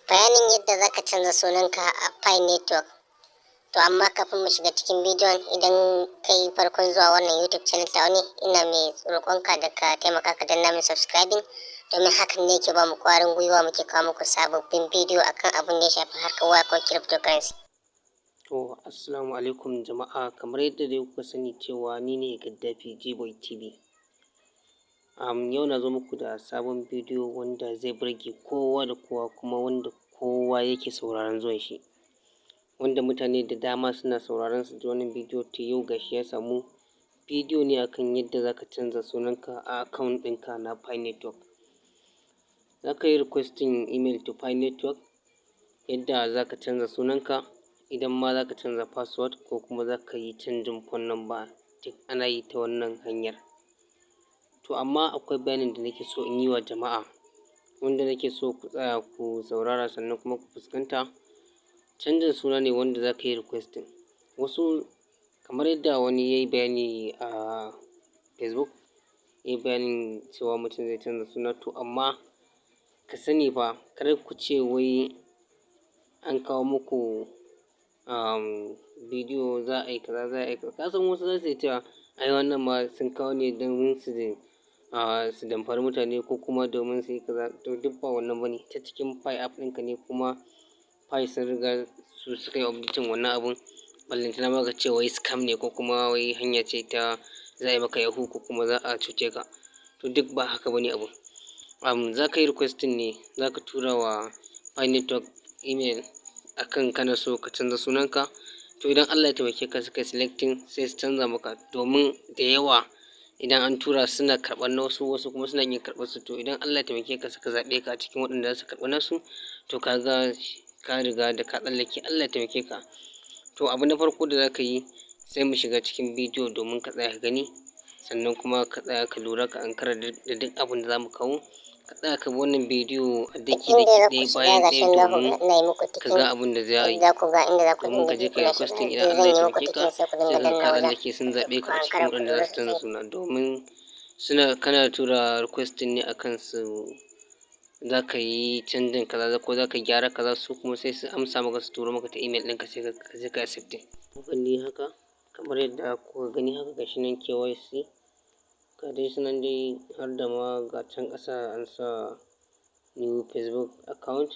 bayanin yadda zaka canza sunanka a Pi Network. To amma kafin mu shiga cikin bidiyon, idan kai farkon zuwa wannan YouTube channel ta wani, ina mai roƙonka da ka taimaka ka danna min subscribing, domin hakan ne ke ba mu ƙwarin gwiwa muke kawo muku sababbin bidiyo akan abin da ya shafi harkar waya ko cryptocurrency. To assalamu alaikum jama'a, kamar yadda dai kuka sani cewa ni ne Gaddafi Gboy TV. Yau na zo muku da sabon bidiyo wanda zai burge kowa da kowa, kuma wanda kowa yake sauraron zuwan shi, wanda mutane da dama suna sauraron su ji wannan bidiyo. To yau gashi ya samu bidiyo ne akan yadda zaka canza sunanka a account ɗinka na Pi Network. Zaka yi requesting email to Pi Network, yadda zaka canza sunanka, idan ma zaka canza password ko kuma zaka yi canjin phone number, duk ana yi ta wannan hanyar. To amma akwai bayanin da nake so in yi wa jama'a, wanda nake so ku tsaya ku saurara sannan kuma ku fuskanta. Canjin suna ne wanda za ka yi requesting. Wasu, kamar yadda wani ya yi bayani a Facebook, ya yi bayanin cewa mutum zai canza suna. To amma ka sani fa, kar ku ce wai an kawo muku bidiyo za a yi kaza, za a yi kaza. Ka san wasu za su yi cewa ai wannan ma sun kawo ne don su damfari mutane ko kuma domin su yi kaza. To duk ba wannan ba ne, ta cikin Pi app ɗinka ne, kuma Pi sun riga su suka yi updating wannan abun. Ballantana ma ka ce wai scam ne ko kuma wai hanya ce ta za a yi maka yahoo ko kuma za a cuce ka. To duk ba haka ba ne abu. Za ka yi requesting ne, za ka tura wa Pi Network email akan kana so ka canza sunanka. To idan Allah ya taimake ka suka yi selecting, sai su canza maka, domin da yawa idan an tura suna karɓar na wasu kuma suna yin karɓar su. To idan Allah ya taimake ka suka zaɓe ka a cikin waɗanda za su karɓi nasu, to ka ga ka riga da ka tsallake. Allah ya taimake ka. To abu na farko da za ka yi, sai mu shiga cikin bidiyo domin ka tsaya ka gani, sannan kuma ka tsaya ka lura, ka ankara da duk abin da za mu kawo. Ka tsaya ka bi wannan bidiyo a ɗaya bayan ɗaya domin ka ga abin da za a yi, domin ka je ka yi requesting. Idan Allah ya taimake ka, sai ka ga ka tsallake, sun zaɓe ka a cikin waɗanda za su canza suna, domin kana tura requesting ne akan su za ka yi canjin kaza ko za ka gyara kaza, su kuma sai su amsa maka, su turo maka ta email ɗinka, sai ka accepting. Gani haka, kamar yadda kuka gani haka, gashi nan KYC, ga dai sunan dai, har da ma ga can ƙasa an sa new Facebook account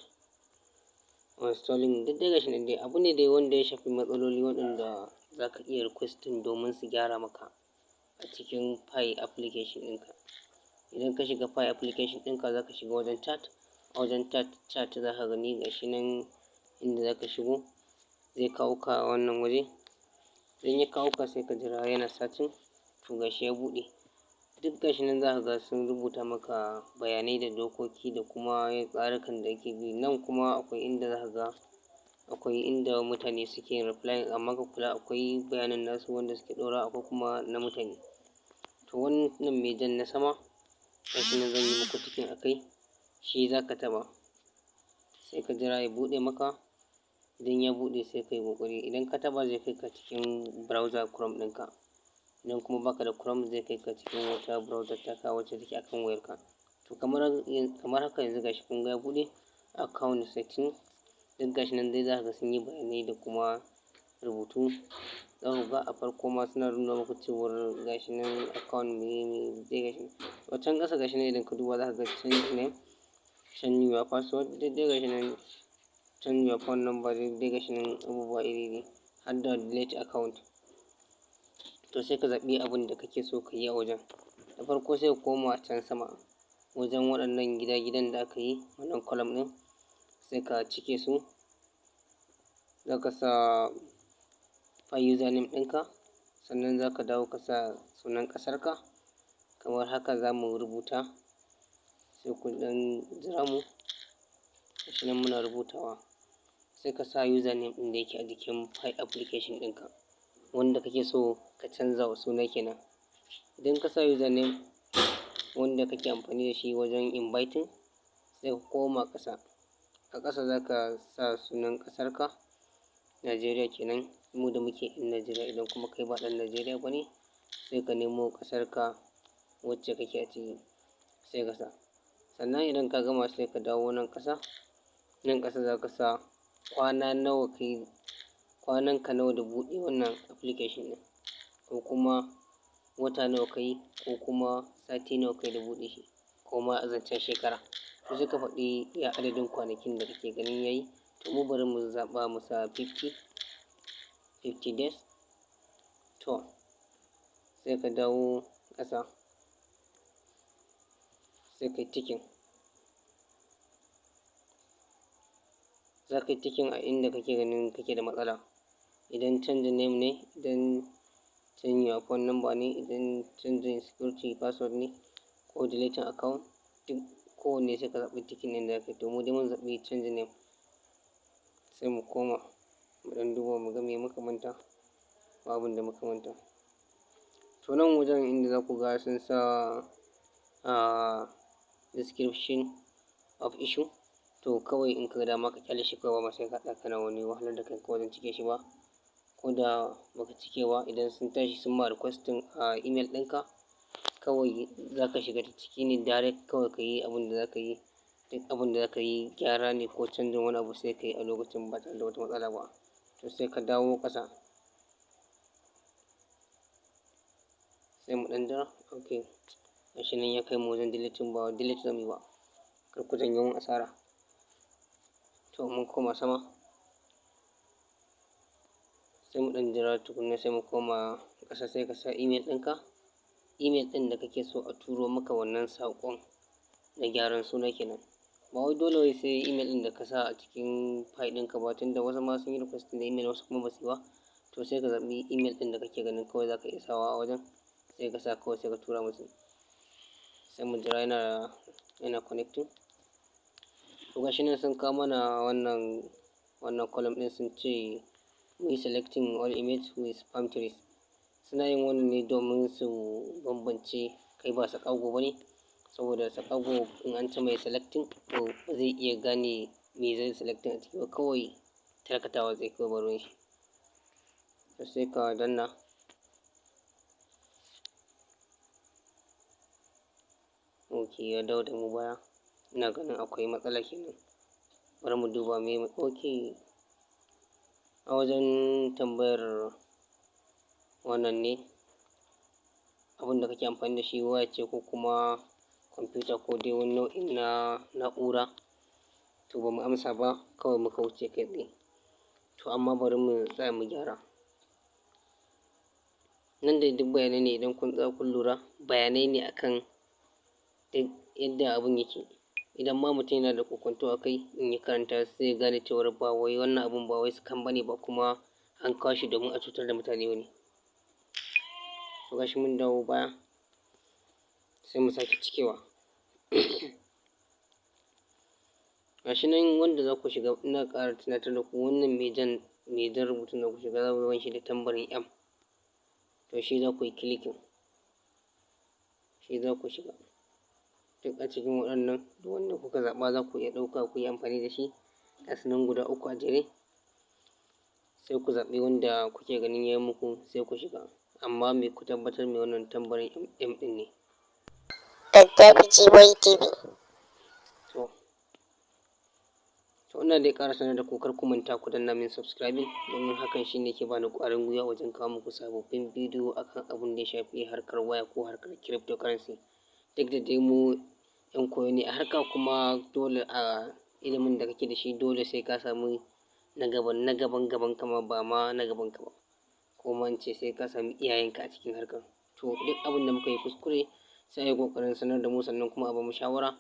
installing. Duk dai gashi nan dai abu ne dai wanda ya shafi matsaloli waɗanda za ka iya requesting domin su gyara maka a cikin Pi application ɗinka. Idan ka shiga Pi application ɗinka, za ka shiga wajen chat. A wajen chat za ka gani gashi nan inda za ka shigo, zai kawo ka wannan waje. Idan ya kawo ka, sai ka jira yana searching. To gashi ya buɗe, duk gashi nan za ka ga sun rubuta maka bayanai da dokoki da kuma tsarukan da ake bi. Nan kuma akwai inda za ka ga akwai inda mutane suke yin reply, amma ka kula akwai bayanan nasu wanda suke ɗora, akwai kuma na mutane. To wannan mai jan na sama, gashi nan zan yi muku tikin a kai, shi za ka taɓa, sai ka jira ya buɗe maka. Idan ya buɗe, sai ka yi ƙoƙari, idan ka taɓa zai kai ka cikin browser Chrome ɗinka. Idan kuma baka da Chrome, zai kai ka cikin wata browser taka wacce take akan wayarka. To kamar haka yanzu gashi kun ga ya buɗe account setting. Duk gashi nan dai za ka ga sun yi bayanai da kuma rubutu. Za ku ga a farko ma suna nuna muku cewar gashi nan account me dai gashi nan. To can ƙasa gashi nan idan ka duba, za ka ga change name, change your password, duk dai gashi nan, change your phone number, duk dai gashi nan abubuwa iri har da delete account. To sai ka zaɓi abin da kake so ka yi a wajen. Da farko sai ka koma can sama wajen waɗannan gidan da aka yi, wannan column ɗin, sai ka cike su. Za ka sa Pi username ɗinka, sannan za ka dawo ka sa sunan ƙasarka. Kamar haka za mu rubuta, sai ku ɗan jira mu, gashi nan muna rubutawa. Sai ka sa username ɗin da yake a jikin Pi application ɗinka, wanda kake so ka canza wa suna kenan. Idan ka sa username wanda kake amfani da shi wajen inviting, sai ka koma ƙasa. A ƙasa za ka sa sunan ƙasarka, Najeriya kenan, mu da muke in Najeriya. Idan kuma kai ba ɗan Najeriya ba ne, sai ka nemo ƙasarka wacce kake a ciki, sai ka sa. Sannan idan ka gama, sai ka dawo nan ƙasa, nan ƙasa za ka sa kwanan ka nawa da buɗe wannan application ɗin, ko kuma wata nawa ka yi, ko kuma sati nawa ka yi da buɗe shi, ko ma a zancen shekara. To sai ka faɗi iya adadin kwanakin da kake ganin ya yi. To mu bari mu zaɓa mu sa 50 days. To sai ka dawo ƙasa, sai ka yi ticking. Za ka yi ticking a inda kake ganin kake da matsala. Idan canjin name ne, idan canjin phone number ne, idan canjin security password ne, ko deleting account, duk kowanne sai ka zaɓi ticking ɗin da za ka yi. To mu dai mun zaɓi canjin name. Sai mu koma mu ɗan duba mu ga me muka manta, ko abin da muka manta. To nan wajen inda za ku ga sun sa description of issue, to kawai in ka ga dama ka ƙyale shi kawai, ba sai ka tsaya kana wani wahalar da kanka wajen cike shi ba. Ko da baka cike ba, idan sun tashi sun ma requesting a email ɗinka, kawai za ka shiga ta ciki ne direct, kawai ka yi abin da za ka yi. Duk abin da za ka yi, gyara ne ko canjin wani abu, sai ka yi a lokacin ba tare da wata matsala ba. To sai ka dawo ƙasa, sai mu ɗan jira. Ok, gashi nan ya kai mu wajen deleting, ba delete zamu yi ba, kar ku janyo mun asara. To mun koma sama, sai mu ɗan jira tukunna, sai mu koma ƙasa, sai ka sa email ɗinka, email ɗin da kake so a turo maka wannan saƙon na gyaran suna kenan. Ba wai dole wai sai email ɗin da ka sa a cikin file ɗinka ba, tunda wasu ma sun yi requesting da email, wasu kuma ba su yi ba. To sai ka zaɓi email ɗin da kake ganin kawai za ka iya sawa a wajen, sai ka sa kawai, sai ka tura musu. Sai mu jira yana connecting. To gashi nan sun kawo mana wannan column ɗin, sun ce we selecting all image with palm trees. Suna yin wannan ne domin su bambance kai ba saƙago ba ne, saboda saƙago in an ce mai selecting, to ba zai iya gane me zai selecting a ciki ba, kawai tarkatawa zai kawai barin shi. To sai ka danna. Ok, ya dawo da mu baya. Ina ganin akwai matsala kenan. Bari mu duba me. Ok, a wajen tambayar wannan ne, abin da kake amfani da shi waya ce ko kuma kwamfuta, ko dai wani nau'in na na'ura. To ba mu amsa ba, kawai muka wuce kai tsaye. To amma bari mu tsaya mu gyara. Nan dai duk bayanai ne, idan kun tsaya kun lura, bayanai ne akan duk yadda abin yake. Idan ma mutum yana da kokwanto a kai, in ya karanta sai ya gane cewar ba wai wannan abun ba wai scam bane, ba kuma an kawo shi domin a cutar da mutane bane. To gashi mun dawo baya, sai mu sake cikewa. Gashi nan wanda za ku shiga, ina ƙara tunatar da ku, wannan mai jan rubutun da ku shiga, za ku gan shi da tambarin M. To shi za ku yi clicking, shi za ku shiga. Duk a cikin waɗannan, duk wanda kuka zaɓa za ku iya ɗauka ku yi amfani da shi. Gasu nan guda uku a jere, sai ku zaɓi wanda kuke ganin ya yi muku, sai ku shiga. Amma me ku tabbatar mai wannan tambarin M ɗin ne. Gaddafi Jiboyi TV. To ina dai ƙara sanar da ku, kar ku manta ku danna min subscribing, domin hakan shine ke bani ƙwarin gwiwa wajen kawo muku sababbin bidiyo akan abin da ya shafi harkar waya ko harkar cryptocurrency. Duk da dai mu 'yan koyo ne a harka, kuma dole a ilimin da kake da shi, dole sai ka samu na gaban kama, ba ma na gaban ka ba, ko ma in ce sai ka sami iyayenka a cikin harkar. To duk abin da muka yi kuskure, sai a yi ƙoƙarin sanar da mu, sannan kuma a ba mu shawara.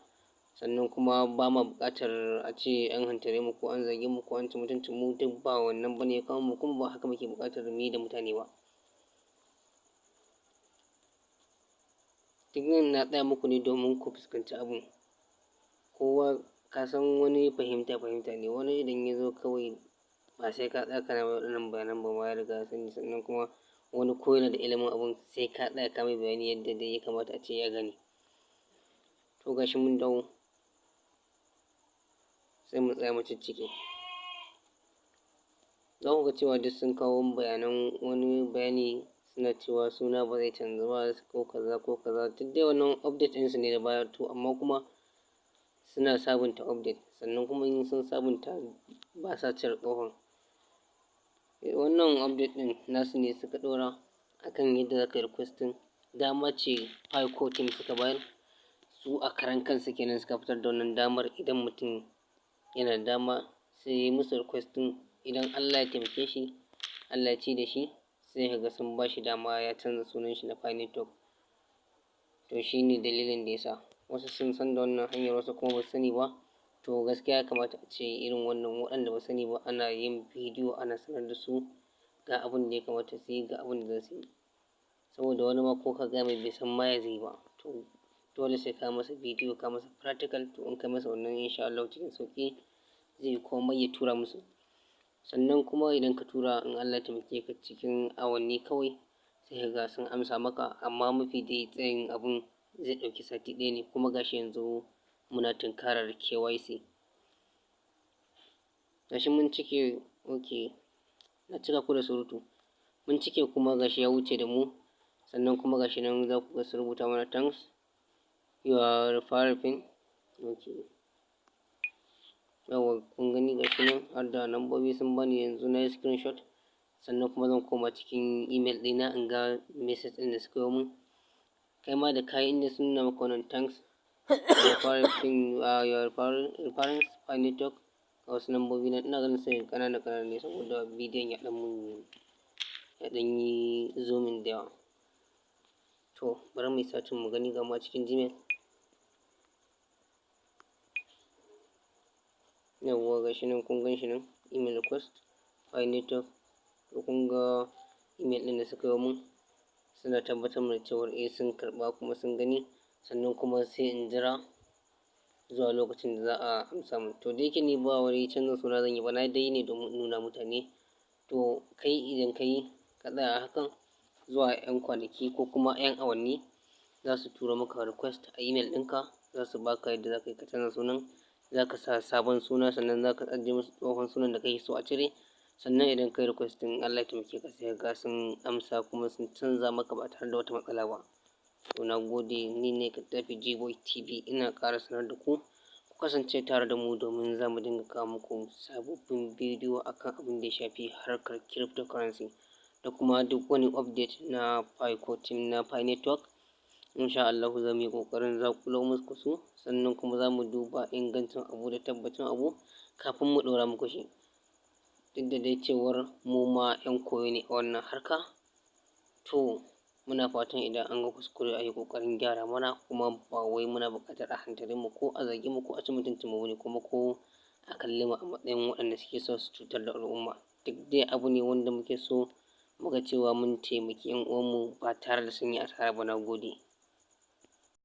Sannan kuma ba ma buƙatar a ce an hantare mu, ko an zage mu, ko an ci mutuncin mu. Duk ba wannan bane ya kawo mu, kuma ba haka muke buƙatar mu yi da mutane ba. Duk nan na tsaya muku ne domin ku fuskanci abun. Kowa ka san wani fahimta ne, wani idan ya zo kawai ba sai ka tsaya kana waɗannan bayanan ba ma, ya riga ya sani. Sannan kuma wani ko yana da ilimin abun, sai ka tsaya ka mai bayani yadda dai ya kamata a ce ya gane. To gashi mun dawo, sai mu tsaya mu ciccike. Za ku ga cewa duk sun kawo wani bayani, suna cewa suna ba zai canza ba, ko kaza ko kaza. Duk dai wannan update ɗinsu ne da baya. To amma kuma suna sabunta update, sannan kuma in sun sabunta ba sa cire tsohon. Wannan update ɗin nasu ne suka ɗora akan yadda za ka yi requesting. Dama ce Pi Core team suka bayar, su a karan kansu kenan suka fitar da wannan damar. Idan mutum yana da dama sai ya yi musu requesting, idan Allah ya taimake shi, Allah ya ci da shi, sai ka ga sun ba shi dama ya canza sunan shi na Pi Network. To shi ne dalilin da ya sa wasu sun san da wannan hanyar, wasu kuma ba su sani ba. To gaskiya ya kamata a ce irin wannan waɗanda ba su sani ba ana yin bidiyo ana sanar da su ga abin da ya kamata su yi, ga abin da za su yi. Saboda wani ma ko ka gaya mai bai san ma ya zai yi ba, to dole sai ka masa bidiyo, ka masa practical. To in ka masa wannan insha Allah cikin sauƙi zai yi komai ya tura musu. Sannan kuma idan ka tura, in Allah ya taimake ka, cikin awanni kawai sai ka ga sun amsa maka. Amma mafi dai tsayin abun zai ɗauki sati ɗaya ne, kuma gashi yanzu muna tunkarar KYC. Gashi mun cike, ok, na cika ku da surutu. Mun cike kuma gashi ya wuce da mu. Sannan kuma gashi nan za ku ga su rubuta mana thanks, your referral pin. Ok, yawwa kun gani gashi nan har da lambobi sun bani, yanzu na yi screenshot. Sannan kuma zan koma cikin email ɗina in ga message ɗin da suka yi mun. Kai ma da kayi inda sun nuna maka wannan thanks, your referral pin, your reference Pi Network, ga wasu lambobi nan ina ganin sai ƙanana ne saboda bidiyon ya ɗan yi zooming da yawa. To bari mu yi searching mu gani ga ma cikin Gmail. Yawwa gashi nan kun gan shi nan, email request Pi Network. To kun ga email ɗin da suka yi mun, suna tabbatar da cewa sun karɓa kuma sun gani. Sannan kuma sai in jira zuwa lokacin da za a amsa mun. To da yake ni ba wani canza suna zan yi ba, na dai ne domin nuna mutane. To kai idan ka yi ka tsaya a hakan zuwa 'yan kwanaki ko kuma 'yan awanni, za su tura maka request a email ɗinka. Za su baka yadda za ka yi ka canza sunan, za ka sa sabon suna, sannan za ka ajiye musu tsohon sunan da kake so a cire. Sannan idan ka yi requesting, Allah ya taimake ka sai ka ga sun amsa kuma sun canza maka ba tare da wata matsala ba. To na gode, ni ne Gaddafi Gboy TV, ina ƙara sanar da ku kasance tare da mu domin za mu dinga kawo muku sababbin bidiyo akan abin da ya shafi harkar cryptocurrency da kuma duk wani update na Pi Core team na Pi Network. Insha Allah za mu yi ƙoƙarin zaƙulo muku su, sannan kuma za mu duba ingancin abu da tabbacin abu kafin mu ɗora muku shi. Duk da dai cewar mu ma 'yan koyo ne a wannan harka. To muna fatan idan an ga kuskure a yi ƙoƙarin gyara mana, kuma ba wai muna buƙatar a hantare mu ko a zage mu ko a ci mutuncin mu bane, kuma ko a kalle mu a matsayin waɗanda suke so su cutar da al'umma. Duk dai abu ne wanda muke so mu ga cewa mun taimaki 'yan uwanmu ba tare da sun yi asara ba. Na gode.